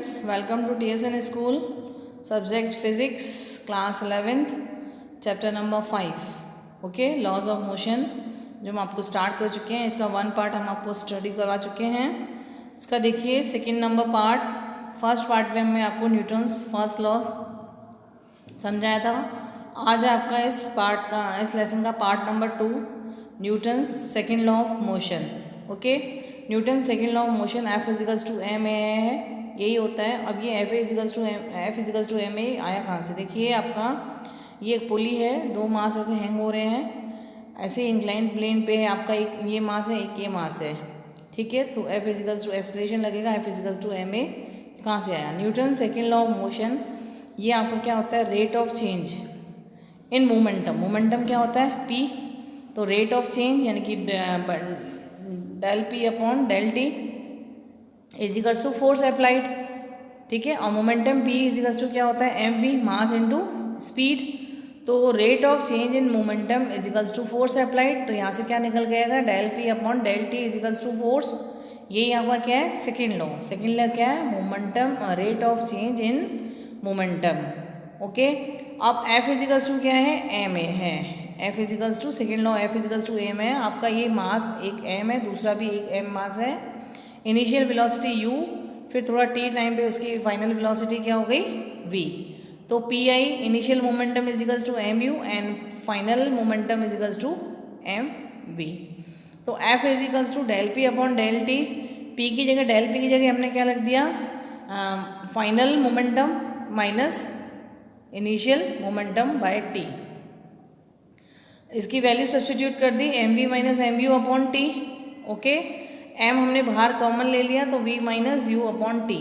students, welcome to TSN School, subject Physics, class 11th, chapter number 5, okay, laws of motion, जो हम आपको start कर चुके हैं। इसका वन पार्ट हम आपको स्टडी करवा चुके हैं। इसका देखिए second number part, first part में हमने आपको न्यूटन्स फर्स्ट लॉ समझाया था। आज आपका इस लेसन का part number 2, Newton's second law of motion, okay. Newton second law of motion F equals to M A है, यही होता है। अब ये F equals to M A आया कहाँ से? देखिए आपका ये एक पुली है, दो मास ऐसे हैंग हो रहे हैं, ऐसे इंक्लाइंड प्लेन पे है आपका, एक ये मास है एक ये मास है, ठीक है। तो एफ इजिकल्स टू एक्सेलरेशन लगेगा, F equals to M A कहाँ से आया? Newton second law of motion, ये आपका क्या होता है? Rate of change in momentum. Momentum क्या होता है? पी। तो रेट ऑफ चेंज यानी कि del P upon del T equals to force applied, ठीक है। और मोमेंटम पी इजिकल्स टू क्या होता है? M V, mass into speed. तो rate of change in momentum equals to force applied, तो यहाँ से क्या निकल गएगा? Del P upon del T equals to force. ये यहाँ का क्या है? Second law. सेकेंड लॉ क्या है? Momentum, rate of change in momentum, okay. अब एफ इजिकल्स टू क्या है? एम ए है। F equals to second law, F equals to M है। आपका ये मास एक एम है, दूसरा भी एक एम मास है। इनिशियल वेलोसिटी यू, फिर थोड़ा टी टाइम पे उसकी फाइनल वेलोसिटी क्या हो गई? वी। तो P I initial momentum equals to M U and final momentum equals to M V. तो F equals to del P upon del T, P की जगह डेल पी की जगह हमने क्या लग दिया? Final momentum minus initial momentum by T. इसकी वैल्यू सब्स्टिट्यूट कर दी, M V minus M U upon T, okay. M हमने बाहर कॉमन ले लिया तो V minus U upon T.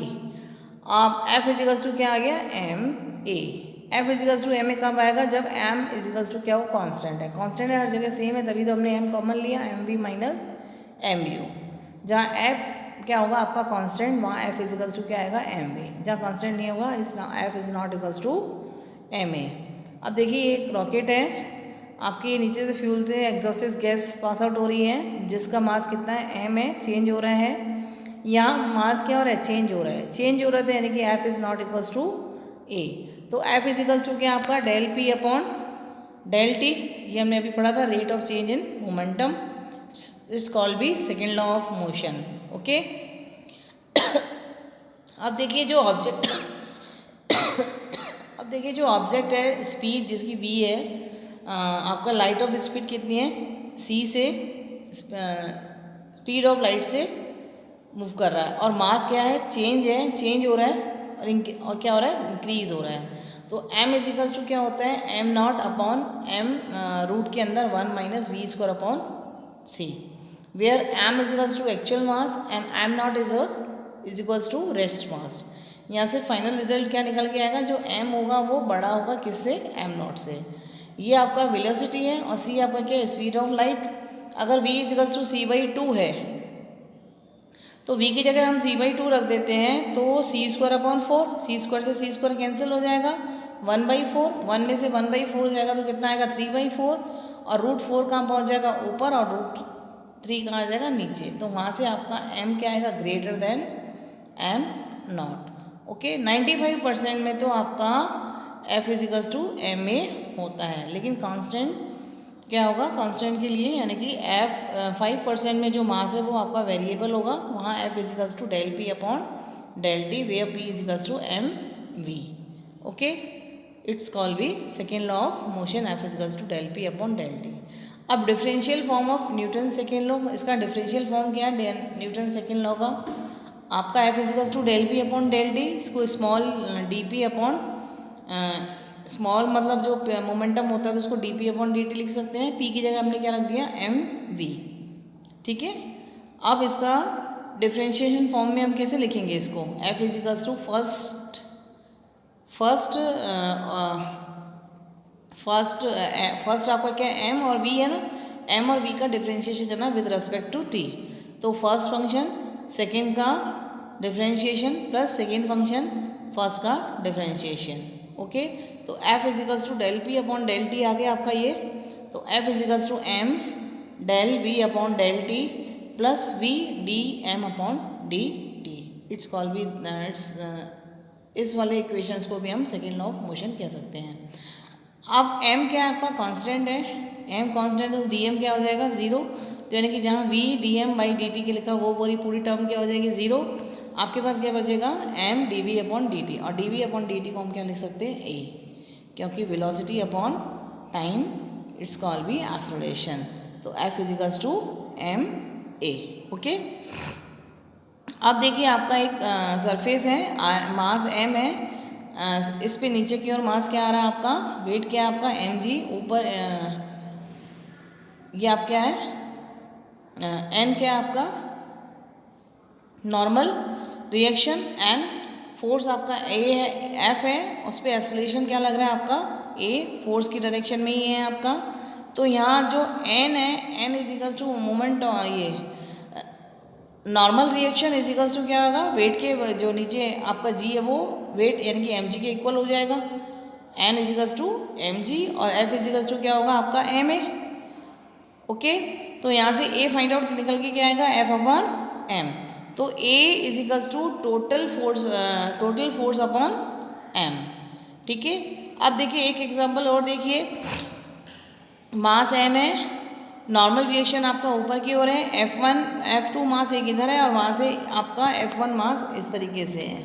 अब एफ इजिकल्स टू क्या आ गया? M A. F equals to M A कब आएगा? जब एम इजिकल्स टू क्या हो? कांस्टेंट है। कांस्टेंट है, हर जगह सेम है, तभी तो हमने एम कॉमन लिया, M V minus M U. जहाँ एफ क्या होगा आपका कांस्टेंट, वहाँ एफ इजिकल्स टू क्या आएगा? M we. जहाँ कांस्टेंट नहीं होगा, is F is not equals to M A. अब देखिए एक रॉकेट है आपकी, नीचे से फ्यूल से एग्जॉस्ट गैस पास आउट हो रही है, जिसका मास कितना है? एम है, चेंज हो रहा है। यहाँ मास क्या हो रहा है? चेंज हो रहा है। चेंज हो रहा था यानी कि F is not equals to A. तो एफ इज इक्वल्स टू क्या आपका? Del P upon del T. ये हमने अभी पढ़ा था, rate of change in momentum. It's called be second law of motion, okay. अब देखिए जो ऑब्जेक्ट है, स्पीड जिसकी वी है, आपका लाइट ऑफ स्पीड कितनी है? सी से, स्पीड ऑफ लाइट से मूव कर रहा है, और मास क्या है? चेंज है, चेंज हो रहा है, और क्या हो रहा है? इंक्रीज हो रहा है। तो m इजिकल्स टू क्या होता है? M not upon M root के अंदर 1 minus V square upon C, where m equals to actual mass and m not is equals to rest mass. यहाँ से फाइनल रिजल्ट क्या निकल के आएगा? जो m होगा वो बड़ा होगा किससे? m नॉट से। ये आपका वेलोसिटी है, और c आपका क्या है? Speed of light. अगर v equals to C by 2 है, तो v की जगह हम c बाई 2 रख देते हैं, तो सी स्क्वायर अपॉन 4, सी स्क्वायर से सी स्क्वायर कैंसिल हो जाएगा, 1/4, 1 में से 1/4 जाएगा तो कितना आएगा? 3/4, और रूट 4 कहाँ पहुँच जाएगा? ऊपर, और रूट 3 कहाँ आ जाएगा? नीचे। तो वहाँ से आपका m क्या आएगा? Greater than m not, okay. 95% में तो आपका f equals to M A होता है, लेकिन कांस्टेंट क्या होगा? कांस्टेंट के लिए यानी कि f 5% में जो मास है वो आपका वेरिएबल होगा, वहाँ f equals to del P upon del T, where p equals to M V, okay. It's called be second law of motion, f equals to del P upon del T. अब differential form of Newton second law, इसका differential form क्या है Newton second law का? आपका f equals to del P upon del T, इसको small D P upon small मतलब जो momentum होता है तो उसको D P upon D T लिख सकते हैं। पी की जगह हमने क्या रख दिया? एम वी, ठीक है। अब इसका डिफ्रेंशिएशन फॉर्म में हम कैसे लिखेंगे इसको? एफ इजिकल्स टू फर्स्ट आपका क्या है? एम और वी है ना, एम और वी का डिफ्रेंशिएशन करना विद रिस्पेक्ट टू टी। तो फर्स्ट फंक्शन सेकेंड का differentiation plus second function first का डिफ्रेंशिएशन, ओके। तो f equals to del P upon del T आ गया आपका ये। तो f equals to m del v upon del T plus v D M upon D T. It's call भी it's इस वाले इक्वेशंस को भी हम सेकेंड लॉ ऑफ मोशन कह सकते हैं। अब m क्या है आपका कांस्टेंट है, m कांस्टेंट है तो dm क्या हो जाएगा 0, तो यानी कि जहाँ v dm बाई dt के लिखा वो पूरी टर्म क्या हो जाएगी 0। आपके पास क्या बचेगा m dv अपॉन dt, और dv अपॉन dt को हम क्या लिख सकते हैं a, क्योंकि velocity upon time it's call भी एक्सेलरेशन, तो f equals to m a। Okay, अब देखिए आपका एक सरफेस है, मास m है, इस पे नीचे की ओर मास क्या आ रहा है आपका, वेट क्या है आपका mg, ऊपर ये आप क्या है n क्या है आपका नॉर्मल रिएक्शन, एंड फोर्स आपका a है, f है, उस पर एक्सेलरेशन क्या लग रहा है आपका a, फोर्स की डायरेक्शन में ही है आपका। तो यहाँ जो n है, n इजिकल्स टू मोमेंट, ये नॉर्मल रिएक्शन इजिकल्स टू क्या होगा वेट के जो नीचे आपका g है वो वेट यानी कि mg के इक्वल हो जाएगा, n इजिकल्स टू mg, और f इजिकल्स टू क्या होगा आपका ma। ओके, तो यहाँ से a फाइंड आउट निकल के क्या आएगा f अपॉन m, तो a equals to total force upon m। ठीक है, अब देखिए एक एग्जांपल और देखिए, मास m है, नॉर्मल रिएक्शन आपका ऊपर की ओर है, F1 F2 मास एक इधर है और वहाँ से आपका F1 मास इस तरीके से है।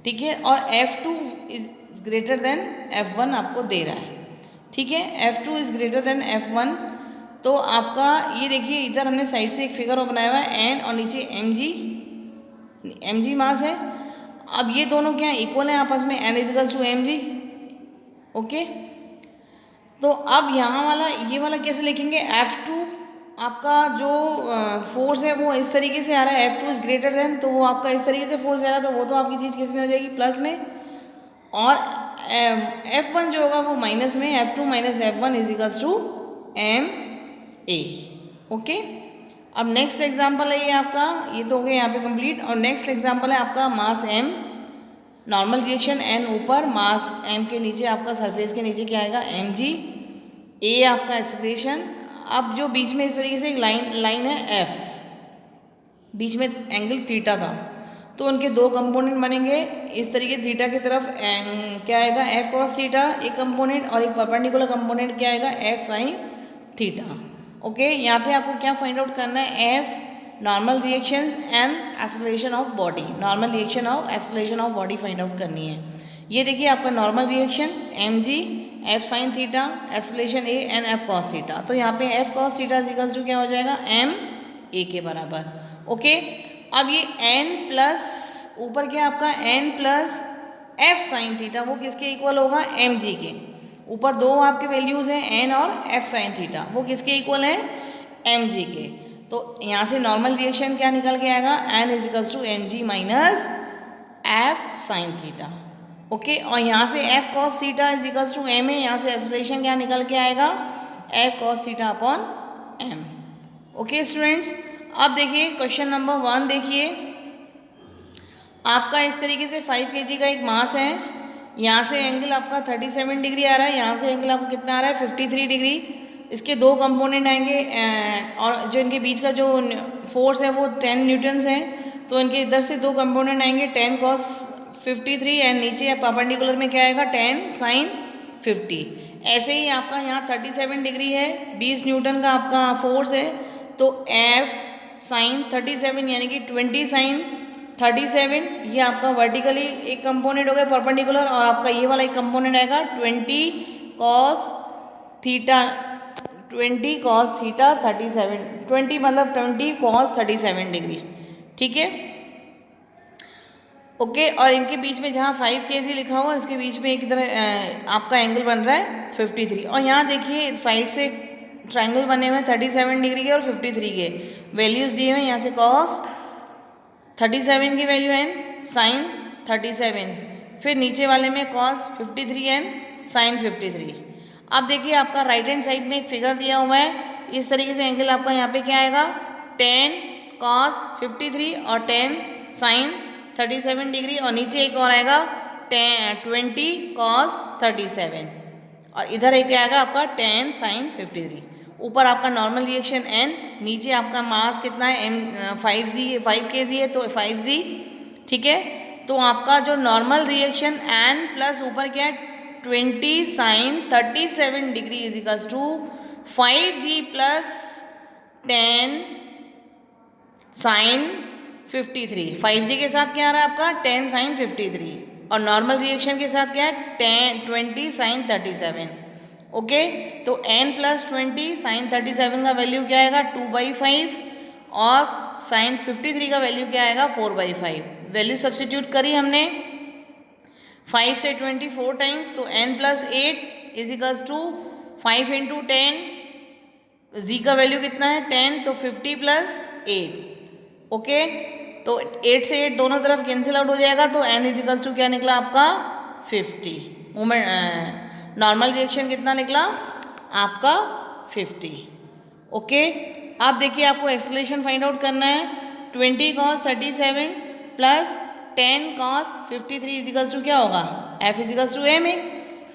ठीक है, और F2 is greater than F1 आपको दे रहा है। ठीक है, F2 is greater than F1, तो आपका ये देखिए इधर हमने साइड से एक फिगर बनाया हुआ है n और नीचे mg मास है। अब ये दोनों क्या है इक्वल है आपस में, n equals to mg। Okay, तो अब यहाँ वाला ये वाला कैसे लिखेंगे, F2 आपका जो फोर्स है वो इस तरीके से आ रहा है, F2 इज ग्रेटर देन, तो वो आपका इस तरीके से फोर्स आएगा, तो वो तो आपकी चीज़ किस में हो जाएगी प्लस में, और F1 जो होगा वो माइनस में, F2 minus F1 equals to ma। Okay, अब नेक्स्ट एग्जाम्पल है ये आपका, ये तो हो गया यहाँ पे कंप्लीट, और नेक्स्ट एग्जाम्पल है आपका मास m, नॉर्मल रिएक्शन n ऊपर, मास m के नीचे आपका सरफेस के नीचे क्या आएगा mg, a आपका एक्सेलरेशन। अब जो बीच में इस तरीके से एक लाइन है f, बीच में एंगल थीटा था, तो उनके दो कंपोनेंट बनेंगे इस तरीके, थीटा की तरफ क्या आएगा f cos थीटा एक कंपोनेंट, और एक परपेंडिकुलर कंपोनेंट क्या आएगा f sin थीटा। ओके, यहाँ पे आपको क्या फाइंड आउट करना है, f normal reactions and acceleration of body, normal reaction और acceleration of body find out करनी है। ये देखिए आपका normal reaction mg, f sin theta, acceleration a and f cos theta, तो यहाँ पे f cos theta equals to क्या हो जाएगा m a के बराबर। ओके, अब ये n प्लस ऊपर क्या आपका n plus f sin theta, वो किसके इक्वल होगा mg के, ऊपर दो आपके वैल्यूज़ हैं n और f sin थीटा, वो किसके इक्वल हैं mg के, तो यहाँ से नॉर्मल रिएक्शन क्या निकल के आएगा n equals to mg minus f sin theta. Okay, और यहाँ से f cos theta equals to ma, यहाँ से एक्सेलरेशन क्या निकल के आएगा f cos theta upon m। Okay students, अब देखिए क्वेश्चन नंबर 1 देखिए, आपका इस तरीके से 5 kg का एक मास है, यहाँ से एंगल आपका 37 डिग्री आ रहा है, यहाँ से एंगल आपको कितना आ रहा है 53 डिग्री, इसके दो कंपोनेंट आएंगे, और जो इनके बीच का जो फोर्स है वो 10 न्यूटन्स है, तो इनके इधर से दो कंपोनेंट आएंगे 10 cos 53 एंड नीचे परपेंडिकुलर में क्या आएगा 10 sin 50। ऐसे ही आपका यहाँ 37 डिग्री है, 20 न्यूटन का आपका फोर्स है, तो f sin 37 यानी कि 20 sin 37, ये आपका वर्टिकली एक कंपोनेंट हो गया परपेंडिकुलर, और आपका ये वाला एक कंपोनेंट आएगा 20 cos थीटा 37, 20 मतलब 20 cos 37 डिग्री। ठीक है, ओके, और इनके बीच में जहाँ 5 kg लिखा हुआ इसके बीच में एक इधर आपका एंगल बन रहा है 53, और यहाँ देखिए साइड से ट्रायंगल बने हुए हैं 37 डिग्री के और 53 के, वैल्यूज़ दिए हुए हैं, यहाँ से cos 37 की वैल्यू एन साइन 37, फिर नीचे वाले में cos 53 एन साइन 53। अब देखिए आपका राइट हैंड साइड में एक फिगर दिया हुआ है, इस तरीके से एंगल आपका यहाँ पे क्या आएगा 10 cos 53 और 10 साइन 37 डिग्री, और नीचे एक और आएगा 20 cos 37, और इधर एक आएगा आपका 10 साइन 53। ऊपर आपका नॉर्मल रिएक्शन n, नीचे आपका मास कितना है n 5 kg है, तो 5g ठीक है। तो आपका जो नॉर्मल रिएक्शन n प्लस ऊपर क्या है 20 sine 37 degree is equals to 5g plus 10 sine 53। 5g के साथ क्या आ रहा है आपका 10 साइन 53 और नॉर्मल रिएक्शन के साथ क्या है 20 साइन 37। ओके, तो n प्लस 20 साइन 37 का वैल्यू क्या आएगा 2/5 और साइन 53 का वैल्यू क्या आएगा 4/5। वैल्यू सब्स्टिट्यूट करी हमने 5 से 24 टाइम्स, तो n plus 8 is equals to 5 into 10, G का वैल्यू कितना है 10, तो 50 प्लस 8। ओके, तो 8 से 8 दोनों तरफ कैंसिल आउट हो जाएगा, तो n इज इक्वल्स टू क्या निकला आपका 50। मोमेंट नॉर्मल रिएक्शन कितना निकला आपका 50। ओके, अब देखिए आपको एक्सेलरेशन फाइंड आउट करना है। 20 cos 37 plus 10 cos 53 is equals to क्या होगा f is equals to m है।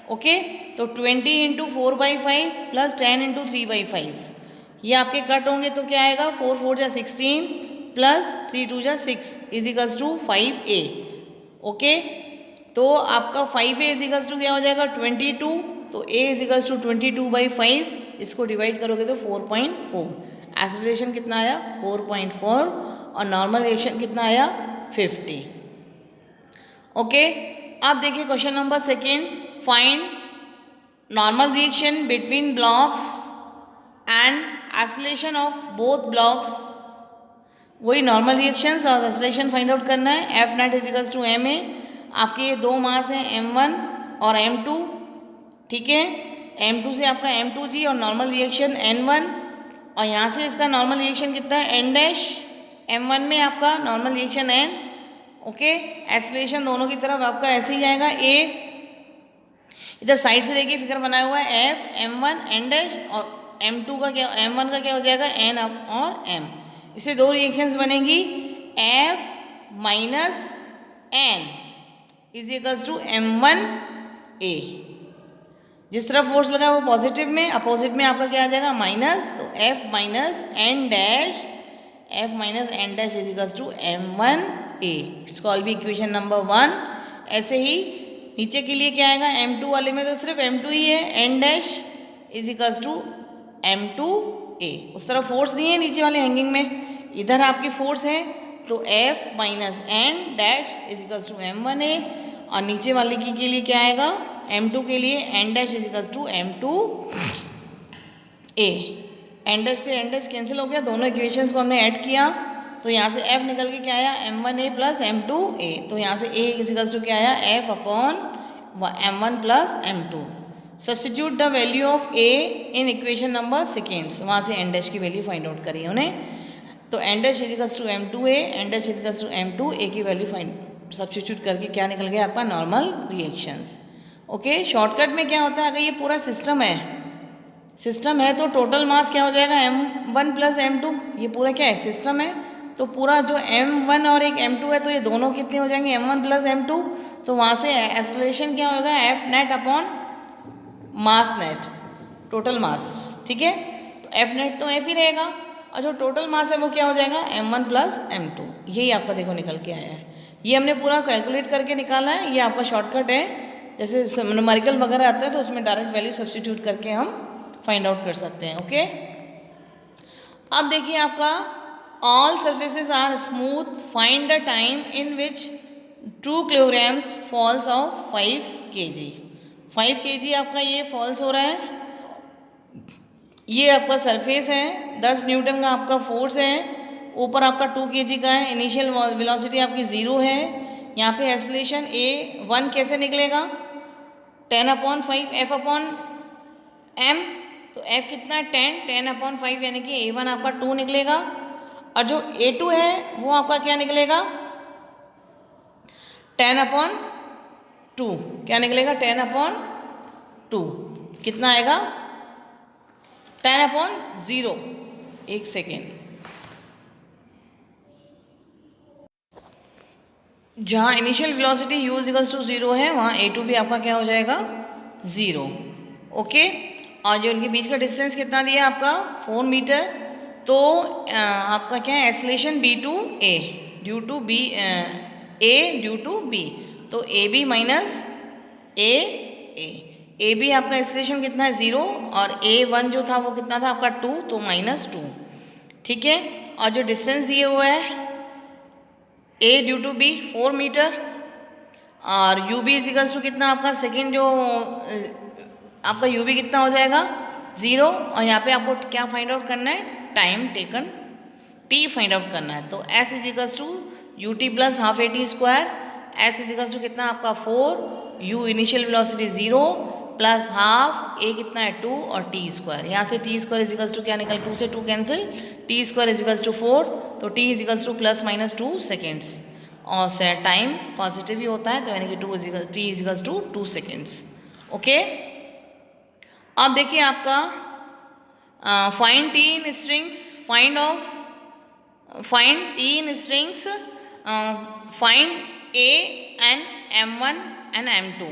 ओके, तो 20 इंटू 4/5 प्लस 10 इंटू 3/5 ये आपके कट होंगे तो क्या आएगा 4 4 जा 16 प्लस 3 2 जा 6 is equals to 5a। Okay, तो आपका 5a इज इक्वल्स टू क्या हो जाएगा 22, तो a इज इक्वल्स टू 22/5, इसको डिवाइड करोगे तो 4.4। एक्सेलरेशन कितना आया 4.4 और नॉर्मल रिएक्शन कितना आया 50। ओके, अब देखिए question number second, find normal reaction between blocks and acceleration of both blocks. वही नॉर्मल रिएक्शंस और एक्सेलरेशन फाइंड आउट करना है। F net is equals to M A. आपके ये दो मास हैं m1 और m2, ठीक है। m2 से आपका m2g और नॉर्मल रिएक्शन n1 और यहाँ से इसका नॉर्मल रिएक्शन कितना है n डैश। m1 में आपका normal reaction n। Okay, acceleration दोनों की तरफ आपका ऐसे ही आएगा a। इधर साइड से देखिए फिगर बनाया हुआ है f m1 n डैश और m2 का क्या m1 का क्या हो जाएगा n और m। इससे दो रिएक्शंस बनेंगी f minus n is equals to m1a। जिस तरफ फोर्स लगा वो पॉजिटिव में, अपोजिट में आपका क्या आ जाएगा माइनस, तो f minus n dash is equals to m1a। It's called be equation number 1। ऐसे ही नीचे के लिए क्या आएगा m2 वाले में तो सिर्फ m2 ही है, n dash is equals to m2a। उस तरफ फोर्स नहीं है नीचे वाले हैंगिंग में, इधर आपकी फोर्स है, तो f minus n dash is equals to m1a और नीचे वाले की के लिए क्या आएगा m2 के लिए n dash is equals to m2a। n dash से n डैश कैंसिल हो गया, दोनों इक्वेशंस को हमने ऐड किया, तो यहाँ से f निकल के क्या आया m1a प्लस m2a। तो यहाँ से a इज इक्वल्स टू क्या आया f upon m1 plus m2। Substitute the value of a in equation number seconds, वहाँ से n डैश की वैल्यू फाइंड आउट करी है उन्हें। तो n dash is equals to m2a, n dash is equals to m2a की value find substitute करके क्या निकल गया आपका नॉर्मल रिएक्शंस। ओके, शॉर्टकट में क्या होता है, अगर ये पूरा सिस्टम है तो टोटल मास क्या हो जाएगा m1 प्लस m2। ये पूरा क्या है सिस्टम है, तो पूरा जो m1 और एक m2 है तो ये दोनों कितने हो जाएंगे m1 प्लस m2। तो वहाँ से एक्सेलरेशन क्या होगा f net upon mass net, total mass, ठीक है। तो f नेट तो f ही रहेगा और जो टोटल मास है वो क्या हो जाएगा m1 प्लस m2। यही आपका देखो निकल के आया है, ये हमने पूरा कैलकुलेट करके निकाला है। ये आपका शॉर्टकट है, जैसे न्यूमेरिकल वगैरह आता है तो उसमें डायरेक्ट वैल्यू सब्स्टिट्यूट करके हम फाइंड आउट कर सकते हैं। ओके, अब देखिए आपका all surfaces are smooth, find the time in which 2 kilograms falls of 5 kg। 5 kg आपका ये फॉल्स हो रहा है, ये आपका सरफेस है, 10 न्यूटन का आपका फोर्स है, ऊपर आपका 2 kg का है, इनिशियल वेलोसिटी आपकी 0 है। यहाँ पे एक्सेलरेशन a1 कैसे निकलेगा 10/5 f अपॉन m, तो f कितना है 10/5 यानी कि a1 आपका 2 निकलेगा और जो a2 है वो आपका क्या निकलेगा 10/2। क्या निकलेगा 10/2, कितना आएगा 10/0। एक सेकेंड, जहाँ initial velocity u equals to 0 है वहाँ a2 भी आपका क्या हो जाएगा 0। ओके, और जो इनके बीच का डिस्टेंस कितना दिया आपका 4 मीटर, तो आपका क्या है acceleration b2a due to A due to B, तो A B minus A B आपका एक्सलेशन कितना है 0 और A1 जो था वो कितना था आपका 2, तो -2, ठीक है। और जो डिस्टेंस दिए हुआ है A due to B 4 metre और यू बी इजिकल्स टू कितना आपका सेकेंड जो आपका यू बी कितना हो जाएगा 0, और यहाँ पे आपको क्या फाइंड आउट करना है, time taken T find out करना है। तो S equals to U T plus half A T square, S equals to कितना आपका 4, U initial velocity 0 plus half A कितना है 2 और टी स्क्वायर, यहाँ से टी स्क्वायर इजिकल्स टू क्या निकल 2 से 2 cancel, T square equals to 4, तो टी इजिकल्स टू ±2 सेकेंड्स और से टाइम पॉजिटिव ही होता है, तो यानी कि T equals to 2 seconds. Okay, अब देखिए आपका find T in strings, find T in strings, find A and M1 and M2।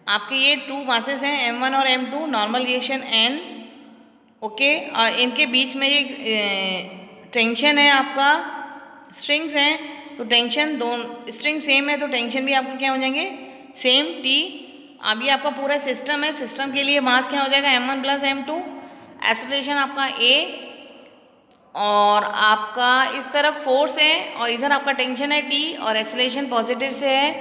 आपके ये 2 मासेस हैं M1 और M2, normal reaction N, okay, और इनके बीच में ये टेंशन है आपका, स्ट्रिंग्स हैं, तो टेंशन दोनों स्ट्रिंग सेम है तो टेंशन भी आपके क्या हो जाएंगे सेम T। अब ये आपका पूरा सिस्टम है, सिस्टम के लिए मास क्या हो जाएगा M1 प्लस M2, एक्सेलरेशन आपका A, और आपका इस तरफ फोर्स है और इधर आपका टेंशन है T और एक्सेलरेशन पॉजिटिव से है,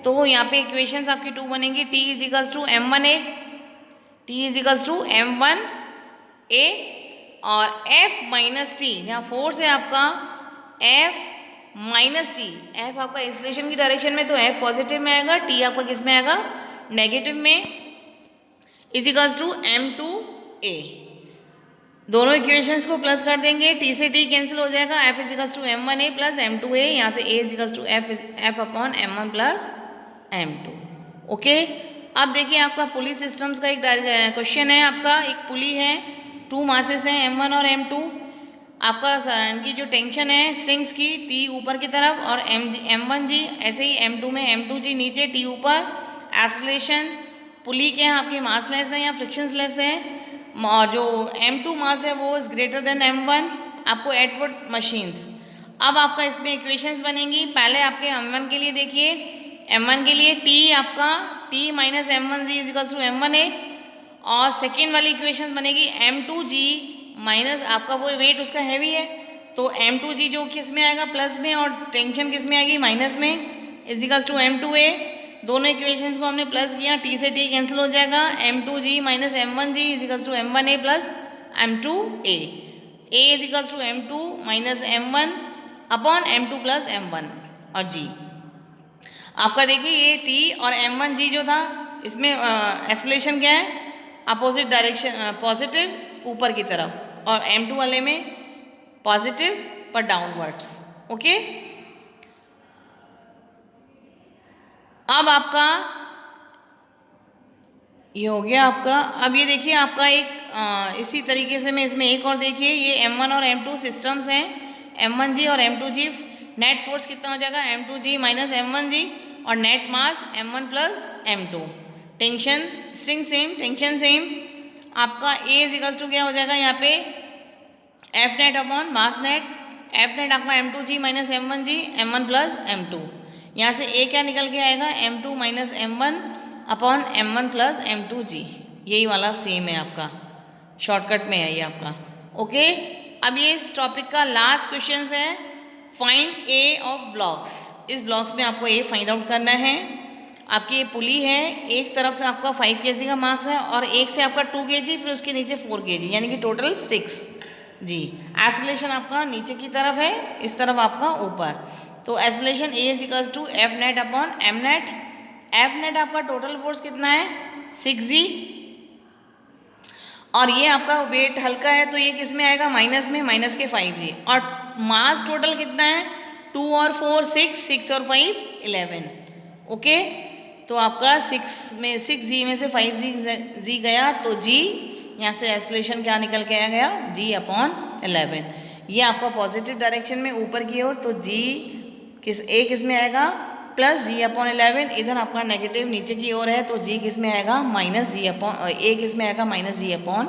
तो यहाँ पे इक्वेशंस आपकी 2 बनेंगी, T equals to M1A, T equals to M1A और F माइनस टी, जहाँ फोर्स है आपका F माइनस टी, F आपका एक्सेलरेशन की डायरेक्शन में तो F पॉजिटिव में आएगा, T आपका किस में आएगा नेगेटिव में, इजिकल्स टू M2A। दोनों इक्वेशंस को प्लस कर देंगे, T से T कैंसिल हो जाएगा, F equals to M1A plus M2A, यहाँ से A equals to F upon M1 plus M2। Okay, अब देखिए आपका पुली सिस्टम्स का एक क्वेश्चन है, आपका एक पुली है, 2 मासेस हैं M1 और M2, आपका इनकी जो टेंशन है स्ट्रिंग्स की T ऊपर की तरफ और M1G, ऐसे ही M2 में M2G नीचे T ऊपर, एक्सेलरेशन पुली के हैं आपके मासलेस हैं या फ्रिक्शंसलेस है, और जो M2 मास है वो इज ग्रेटर देन M1 आपको एटवर्ड मशीन्स। अब आपका इसमें इक्वेशंस बनेंगी, पहले आपके M1 के लिए देखिए, M1 के लिए T आपका T minus M1G equals to M1A, और सेकेंड वाली इक्वेशन बनेगी M2G माइनस आपका वो वेट उसका हैवी है, तो M2G जो किस में आएगा प्लस में और टेंशन किस में आएगी माइनस में, इजिकल्स टू M2A। दोनों इक्वेशंस को हमने प्लस किया, T से T कैंसिल हो जाएगा, M2G minus M1G equals to M1A plus M2A, A equals to M2 minus M1 upon M2 plus M1 और G। आपका देखिए ये T और M1G जो था इसमें एक्सेलरेशन क्या है अपोजिट डायरेक्शन, पॉजिटिव ऊपर की तरफ, और M2 वाले में पॉजिटिव पर डाउनवर्ड्स। ओके, अब आपका ये हो गया आपका। अब ये देखिए आपका एक इसी तरीके से मैं इसमें एक और देखिए, ये M1 और M2 सिस्टम्स हैं, M1G और M2G, नेट फोर्स कितना हो जाएगा M2G माइनस M1G और नेट मास M1 plus M2, tension string same tension same, आपका A इजिकल्स टू क्या हो जाएगा यहाँ पे F net upon mass net, F net आपका M2G minus M1G M1 plus M2, यहाँ से A क्या निकल के आएगा M2 minus M1 upon M1 plus M2G, यही वाला सेम है आपका, शॉर्टकट में है ये आपका। ओके, अब ये इस टॉपिक का लास्ट क्वेश्चन है, फाइंड A ऑफ ब्लॉक्स। इस ब्लॉक्स में आपको A फाइंड आउट करना है। आपकी ये पुली है, एक तरफ से आपका 5 kg का मार्क्स है और एक से आपका 2 kg, फिर उसके नीचे 4 kg, यानी कि टोटल 6 जी। एक्सेलरेशन आपका नीचे की तरफ है, इस तरफ आपका ऊपर, तो acceleration A equals to F net upon M net. F net आपका टोटल फोर्स कितना है 6G, और ये आपका वेट हल्का है तो ये किस में आएगा माइनस में, माइनस के 5G, और मास टोटल कितना है 2 और 4 6 और 5 11। ओके, तो आपका 6G में से 5G गया तो G, यहाँ से एक्सेलरेशन क्या निकल के आ गया G अपॉन 11। ये आपका पॉजिटिव डायरेक्शन में ऊपर की ओर, तो G किस में आएगा प्लस G अपॉन 11, इधर आपका नेगेटिव नीचे की ओर है तो G किस में आएगा माइनस G अपॉन A किस में आएगा minus G upon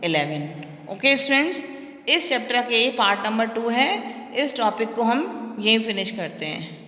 11। Okay students, इस चैप्टर के पार्ट नंबर 2 है, इस टॉपिक को हम यहीं फिनिश करते हैं।